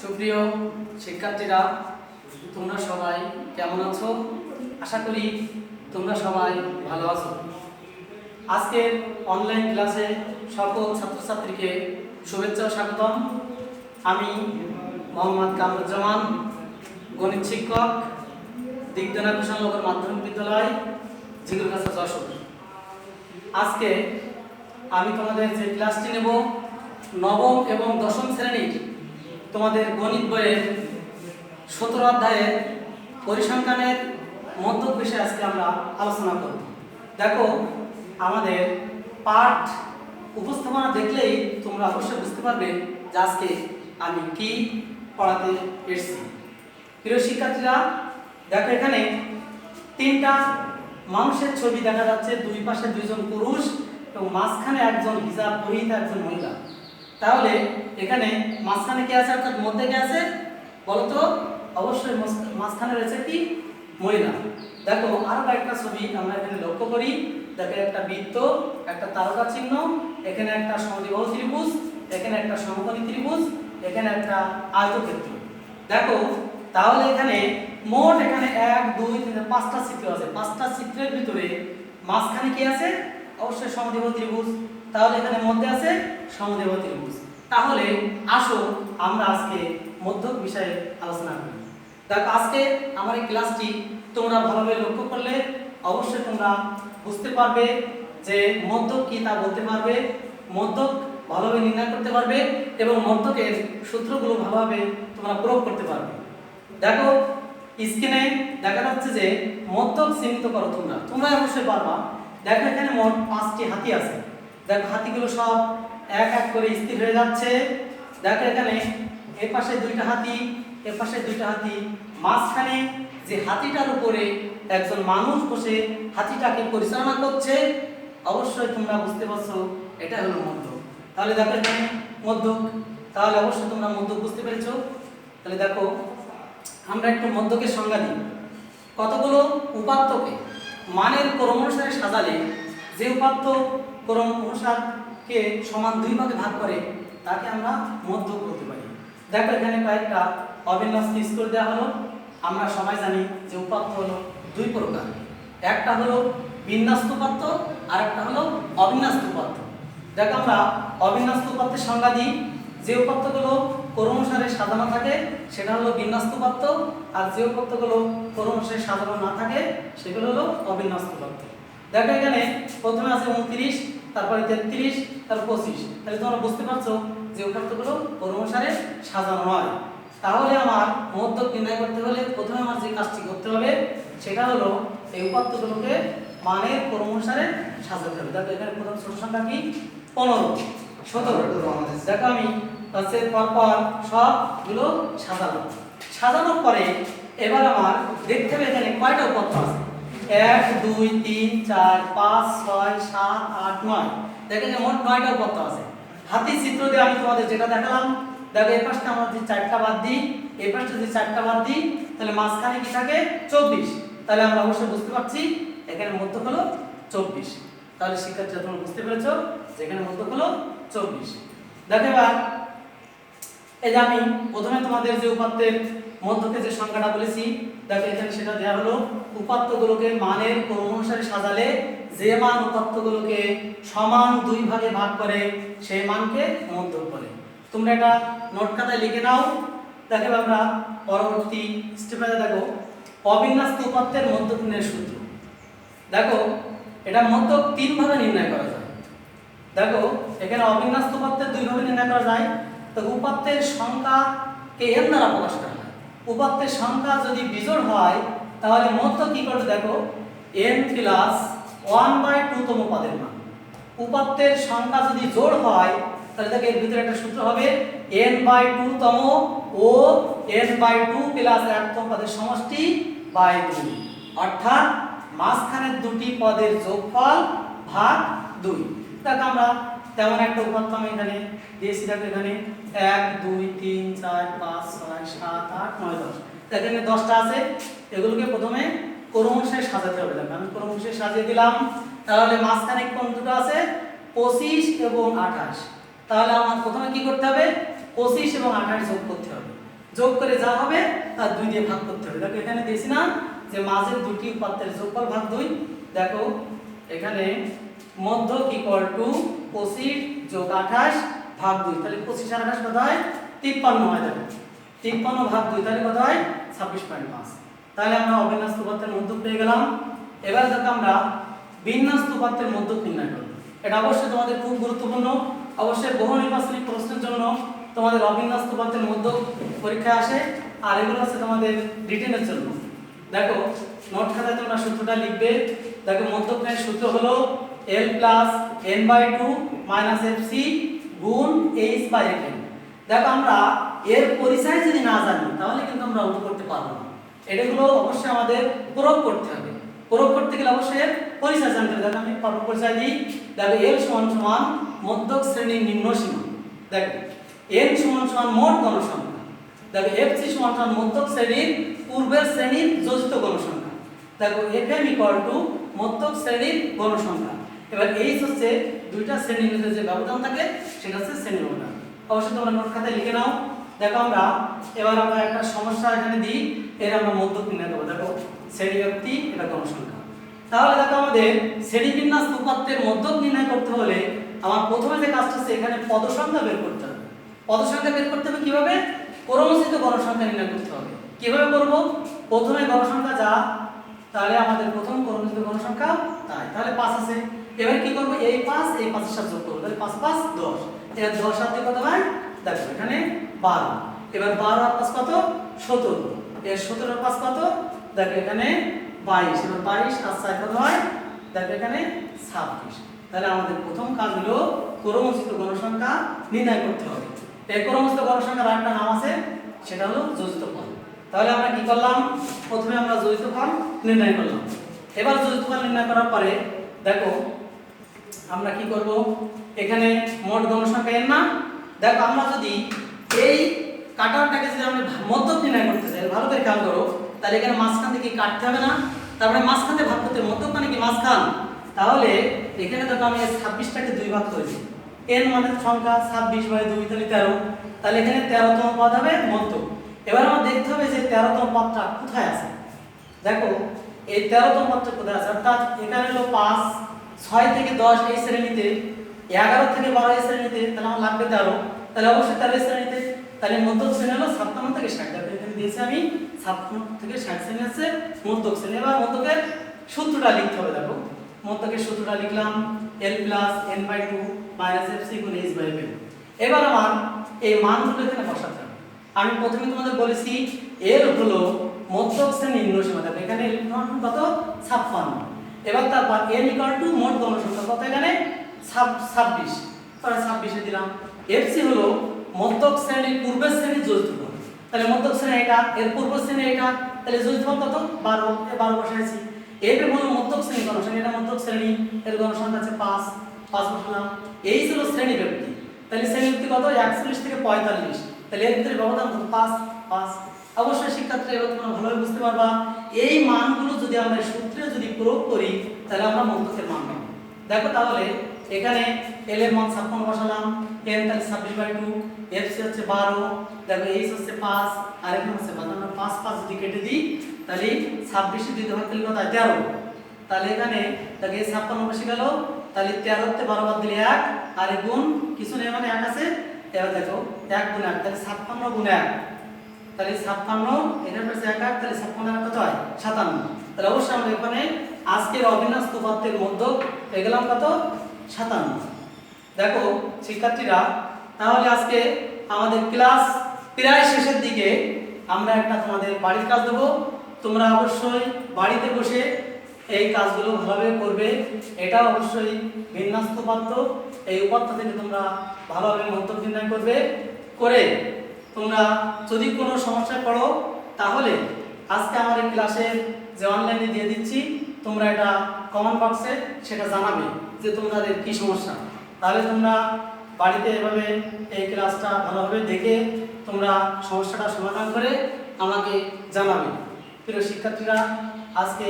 সুপ্রিয় শিক্ষার্থীরা, তোমরা সবাই কেমন আছো? আশা করি তোমরা সবাই ভালো আছো। আজকের অনলাইন ক্লাসে সকল ছাত্রছাত্রীকে শুভেচ্ছা ও স্বাগতম। আমি মোহাম্মদ কামরুজ্জামান, গণিত শিক্ষক, দিগদনা কুশালনগর মাধ্যমিক বিদ্যালয়, ঝিগুরগাছা, যশোর। আজকে আমি তোমাদের যে ক্লাসটি নেব, নবম এবং দশম শ্রেণীর তোমাদের গণিত বইয়ের 17 অধ্যায়ের পরিসংখ্যানের মধ্যক বিষয়ে আজকে আমরা আলোচনা করব। দেখো, আমাদের পাঠ উপস্থাপনা দেখলেই তোমরা অবশ্যই বুঝতে পারবে যে আজকে আমি কি পড়াতে এসেছি। প্রিয় শিক্ষার্থীরা, দেখো এখানে তিনটা মানুষের ছবি দেখা যাচ্ছে, দুই পাশে দুইজন পুরুষ এবং মাঝখানে একজন হিজাব পরিহিত একজন মহিলা। তাহলে এখানে মাঝখানে কে আছে, অর্থাৎ মধ্যে কে আছে বলো তো? অবশ্যই মাঝখানে রয়েছে কি? মহিলা। দেখো আরো কয়েকটা ছবি আমরা এখানে লক্ষ্য করি। দেখো একটা বৃত্ত, একটা তারকা চিহ্ন, এখানে একটা সমদ্বিবাহু ত্রিভুজ, এখানে একটা সমকোণী ত্রিভুজ, এখানে একটা আয়তক্ষেত্র। দেখো তাহলে এখানে মোট এখানে 1 2 3 5টা চিত্র আছে। 5টা চিত্রের ভিতরে মাঝখানে কি আছে? অবশ্যই সমদ্বিবাহু ত্রিভুজ। তাহলে এখানে মধ্যে আছে সমদ্বিবাহু ত্রিভুজ। তাহলে আসো আমরা আজকে মধ্যক বিষয়ে আলোচনা করি। দেখো আজকে আমার এই ক্লাসটি তোমরা ভালোভাবে লক্ষ্য করলে অবশ্যই তোমরা বুঝতে পারবে যে মধ্যক কি তা বলতে পারবে, মধ্যক ভালোভাবে নির্ণয় করতে পারবে এবং মধ্যকের সূত্রগুলো ভালোভাবে তোমরা প্রয়োগ করতে পারবে। দেখো স্ক্রিনে দেখা যাচ্ছে যে মধ্যক চিহ্নিত করো। তোমরা অবশ্যই পারবা। দেখো এখানে মোট 5টি হাতি আছে। দেখো হাতিগুলো সব এক এক করে স্থির হয়ে যাচ্ছে। দেখো এখানে এই পাশে দুইটা হাতি, এর পাশে দুইটা হাতি, মাঝখানে যে হাতিটার উপরে একজন মানুষ বসে হাতিটাকে পরিচালনা করছে। অবশ্যই তোমরা বুঝতে পারছো এটা হলো মধ্যক। তাহলে দেখো এখানে মধ্যক, তাহলে অবশ্যই তোমরা মধ্যক বুঝতে পেরেছো। তাহলে দেখো আমরা একটু মধ্যকের সংজ্ঞা দিই। কতগুলো উপাত্তকে মানের ক্রম অনুসারে সাজালে যে উপাত্ত ক্রম অনুসারকে সমান 2 ভাগে ভাগ করে তাকে আমরা মধ্যক বলতে পারি। দেখো এখানে কয়েকটা অবিন্যস্ত স্কোর দেওয়া হলো। আমরা সবাই জানি যে উপাত্ত হলো 2 প্রকার। একটা হলো বিন্যস্ত উপাত্ত আর একটা হলো অবিন্যস্ত উপাত্ত। দেখো আমরা অবিন্যস্ত উপাত্তের সংজ্ঞা দিই। যে উপাত্তগুলো ক্রম অনুসারে সাজানো থাকে সেটা হলো বিন্যস্ত উপাত্ত, আর যে উপাত্তগুলো ক্রম অনুসারে সাজানো না থাকে সেগুলো হলো অবিন্যস্ত উপাত্ত। দেখো এখানে প্রথমে আছে 29, তারপরে 33, তারপর 25। তাহলে তোমরা বুঝতে পারছো যে উপাত্তগুলো ক্রম অনুসারে সাজানো নয়। তাহলে আমার মধ্যক নির্ণয় করতে হলে প্রথমে আমার যে কাজটি করতে হবে সেটা হলো এই উপাত্তগুলোকে মানের ক্রম অনুসারে সাজাতে হবে। দেখো এখানে প্রথম ছোট সংখ্যা কি? 15, 17। দেখো আমি পরপর সবগুলো সাজানোর পরে এবার আমার দেখতে হবে এখানে কয়টা উপাত্ত আছে। 1 2 3 4 5 6 7 8 9। দেখো যে মোট 9টা উপাত্ত আছে। হাতি চিত্র দিয়ে আমি তোমাদের যেটা দেখালাম, দেখো এই পাশটা আমরা যদি 4টা বাদ দিই, এই পাশটা যদি 4টা বাদ দিই, তাহলে মাঝখানে কি থাকে? 24। তাহলে আমরা অবশ্যই বুঝতে পারছি এখানে মধ্যক হলো 24। তাহলে শিক্ষার্থীরা তোমরা বুঝতে পেরেছো যে এখানে মধ্যক হলো 24। দেখো এবার এই যে আমি প্রথমে তোমাদের যে উপাত্তের মধ্যকে যে সংখ্যাটা বলেছি, দেখো এখানে সেটা দেওয়া হলো উপাত্তগুলোকে মানের ক্রম অনুসারে সাজালে যে মান উপাত্তগুলোকে সমান 2 ভাগে ভাগ করে সেই মানকে মধ্যক বলে। তোমরা এটা নোট খাতায় লিখে নাও। দেখো আমরা পরবর্তী স্টেপে দেখো অবিন্যস্ত উপাত্তের মধ্যক নির্ণয়ের সূত্র। দেখো এটা মধ্যক 3 ভাবে নির্ণয় করা যায়। দেখো এখানে অবিন্যস্ত উপাত্তের 2 ভাবে নির্ণয় করা যায়। তো উপাত্তের সংখ্যাকে n দ্বারা প্রকাশ করা হয়। উপাত্তের সংখ্যা যদি বিজোড় হয় তাহলে মধ্যক কি করবে? দেখো n প্লাস 1/2 তম পদের মান। উপাত্তের সংখ্যা যদি জোড় হয় তাহলে দেখো এর ভিতরে একটা সূত্র হবে n/2 তম ও n/2 প্লাস 1 তম পদের সমষ্টি বাই 2, অর্থাৎ মাঝখানের দুটি পদের যোগফল ভাগ 2। দেখো আমরা তেমন একটা উপাত্ত আমি এখানে দিয়েছি। দেখো এখানে 1 2 3 4 5 6 7 8 9 10। এখানে 10টা আছে। এগুলোকে প্রথমে ক্রম অনুসারে সাজাতে হবে। দেখো আমি ক্রম অনুসারে সাজিয়ে দিলাম। তাহলে মাঝখানে কোন দুটো আছে? 25 এবং 28। তাহলে আমার প্রথমে কি করতে হবে? 25 এবং 28 যোগ করতে হবে। যোগ করে যা হবে তার 2 দিয়ে ভাগ করতে হবে। দেখো এখানে দিয়েছি না যে মাঝের দুটি উপাত্তের যোগফল ভাগ 2। দেখো এখানে মধ্যক ইকুয়াল টু 25 যোগ 28 ভাগ 2, তাহলে 25 আর 28 কত হয় 53 হয়। দেখো 53 ভাগ 2 তাহলে কত হয় 26.5। তাহলে আমরা অবিন্যস্ত উপাত্তের মধ্যক পেয়ে গেলাম। এবার দেখো আমরা বিন্যস্ত উপাত্তের মধ্যক নির্ণয় করব। এটা অবশ্যই তোমাদের খুব গুরুত্বপূর্ণ। অবশ্যই বহু নির্বাচনী প্রশ্নের জন্য তোমাদের অবিন্যস্ত উপাত্তের মধ্যক পরীক্ষা আসে, আর এগুলো হচ্ছে তোমাদের রিটেনের জন্য। দেখো নোট খাতায় তোমরা সূত্রটা লিখবে। দেখো মধ্যকের সূত্র হলো L plus n/2 minus fc গুণ h/fn। দেখো আমরা এর পরিচয় যদি না জানি তাহলে কিন্তু আমরা অঙ্ক করতে পারবো না। এটাগুলো অবশ্যই আমাদের প্রয়োগ করতে হবে। প্রয়োগ করতে গেলে অবশ্যই এর পরিচয় জানতে হবে। দেখো আমি পরিচয় দিই। দেখো L সমান মধ্যক শ্রেণীর নিম্ন সীমা। দেখো n সমান মোট গণসংখ্যা। দেখো fc সমান মধ্যক শ্রেণীর পূর্বের শ্রেণীর যোজিত গণসংখ্যা। দেখো fm ইকুয়াল টু মধ্যক শ্রেণীর গণসংখ্যা। এবার এই হচ্ছে দুইটা শ্রেণীর মধ্যে যে ব্যবধান থাকে সেটা হচ্ছে শ্রেণী ব্যবধান। অবশ্যই তোমরা নোট খাতায় লিখে নাও। দেখো এবার আমরা একটা সমস্যা এখানে দিই, এর আমরা মধ্যক নির্ণয় করব। দেখো শ্রেণী ব্যক্তি এটা গণসংখ্যা। তাহলে দেখো আমাদের শ্রেণীবিন্যাস উপাত্তের মধ্যক নির্ণয় করতে হলে আমার প্রথমে যে কাজটা আছে এখানে পদ সংখ্যা বের করতে হবে। পদ সংখ্যা বের করতে হবে কিভাবে? ক্রমচিত গণসংখ্যা নির্ণয় করতে হবে। কিভাবে করব? প্রথমে গণসংখ্যা যা, তাহলে আমাদের প্রথম ক্রমচিত গণসংখ্যা তাই, তাহলে 5 আছে। এবার কি করব? এই 5 এই 5 এর সাথে যোগ করব, তাহলে 5 5 10। এর 10 আর 2 কত হয়? দেখো এখানে 12। এবার 12 আর 5 কত? 17। এর 17 আর 5 কত? দেখো এখানে 22। এবার 22 আর 4 কত হয়? দেখো এখানে 26। তাহলে আমাদের প্রথম কাজ হলো ক্রমচিত গণসংখ্যা নির্ণয় করতে হবে। এই ক্রমচিত গণসংখ্যার আরেকটা নাম আছে, সেটা হলো যোজিত ফল। তাহলে আমরা কি করলাম? প্রথমে আমরা যোজিত ফল নির্ণয় করলাম। এবার যোজিত ফল নির্ণয় করার পরে দেখো আমরা কি করব? এখানে মোট গণসংখ্যা n না। দেখো আমরা যদি এই কাটারটাকে যদি আমরা মধ্যক নির্ণয় করতে চাই, ভালো করে খেয়াল করো, তাহলে এখানে মাঝখান থেকে কাটতে হবে না, তারপরে মাঝখান থেকে ভাগ করতে, মধ্যক মানে কি মাঝখান। তাহলে এখানে দেখো আমি 26টাকে 2 ভাগ করেছি। n মানে সংখ্যা 26/2 তাহলে 13। তাহলে এখানে 13তম পদ হবে মধ্যক। এবার আমরা দেখতে হবে যে 13তম পদটা কোথায় আছে। দেখো এই 13তম পদটা কোথায় আছে, অর্থাৎ এখানে হলো 5, 6 থেকে 10 এই শ্রেণীতে, 11 থেকে 12 এই শ্রেণীতে, তাহলে আমার লাগবে 13। তাহলে অবশ্যই 13 শ্রেণীতে, তাহলে মধ্যক শ্রেণী হলো 57 থেকে 60। দেখো এখানে দিয়েছি আমি 57 থেকে 60 শ্রেণী আছে মধ্যক শ্রেণী। এবার মধ্যকের সূত্রটা লিখতে হবে। দেখো মধ্যকের সূত্রটা লিখলাম L plus n/2 minus fc গুণ h/fn। এবার আমার এই মানগুলো এখানে বসাতে হবে। আমি প্রথমে তোমাদের বলেছি L হলো মধ্যক শ্রেণীর নিম্ন সীমা। দেখো এখানে L কত? 56। এবার তারপর n ইকুয়াল টু মোট গণসংখ্যা কত? এখানে 26। তাহলে 26 এ দিলাম। fc হলো মধ্যক শ্রেণীর পূর্বের শ্রেণীর যোজিত ফল। তাহলে মধ্যক শ্রেণী এটা, এর পূর্ব শ্রেণী এটা, তাহলে যোজিত ফল কত? 12। এ 12 বসাইছি। fm হলো মধ্যক শ্রেণীর গণসংখ্যা, এটা মধ্যক শ্রেণী, এর গণসংখ্যা আছে 5 বসালাম। এই হলো শ্রেণী ব্যক্তি। তাহলে শ্রেণী ব্যক্তি কত? 41 থেকে 45। তাহলে এর ভিতরে ব্যবধান কত? 5। অবশ্যই শিক্ষার্থীরা এবার তোমরা ভালোভাবে বুঝতে পারবা এই মানগুলো যদি আমরা সূত্রে যদি প্রয়োগ করি তাহলে আমরা মধ্যকের মান পাবো। দেখো তাহলে এখানে L এর মান 56 বসালাম, n তাহলে 26/2, fc হচ্ছে 12, দেখো h হচ্ছে 5 আর এখানে হচ্ছে 5। আমরা 5 5 যদি কেটে দিই তাহলে 26 এর 2 ভাগ করলে কত হয়? 13। তাহলে এখানে দেখো এই 56 বসে গেল, তাহলে 13 তে 12 বাদ দিলে 1 আর এই গুণ কিছু নেই মানে 1 আছে। এবার দেখো 1 গুণ 1 তাহলে 56 গুণ 1, তাহলে 56 এখানে পাশে 1 1, তাহলে 56 কত হয়? 57। তাহলে অবশ্যই আমরা এখানে আজকের অবিন্যস্ত উপাত্তের মধ্যক পেয়ে গেলাম কত? 57। দেখো শিক্ষার্থীরা, তাহলে আজকে আমাদের ক্লাস প্রায় শেষের দিকে, আমরা একটা তোমাদের বাড়ির কাজ দেবো। তোমরা অবশ্যই বাড়িতে বসে এই কাজগুলো ভালোভাবে করবে। এটা অবশ্যই বিন্যস্ত উপাত্ত, এই উপাত্ত থেকে তোমরা ভালোভাবে মধ্যক নির্ণয় করবে। করে তোমরা যদি কোনো সমস্যায় পড়ো তাহলে আজকে আমার এই ক্লাসের যে অনলাইনে দিয়ে দিচ্ছি, তোমরা এটা কমেন্ট বক্সে সেটা জানাবে যে তোমাদের কি সমস্যা। তাহলে তোমরা বাড়িতে এভাবে এই ক্লাসটা ভালোভাবে দেখে তোমরা সমস্যাটা সমাধান করে আমাকে জানাবে। প্রিয় শিক্ষার্থীরা, আজকে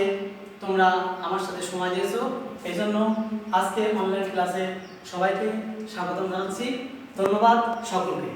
তোমরা আমার সাথে সময় দিয়েছো, এই জন্য আজকে অনলাইন ক্লাসে সবাইকে স্বাগতম জানাচ্ছি। ধন্যবাদ সকলকে।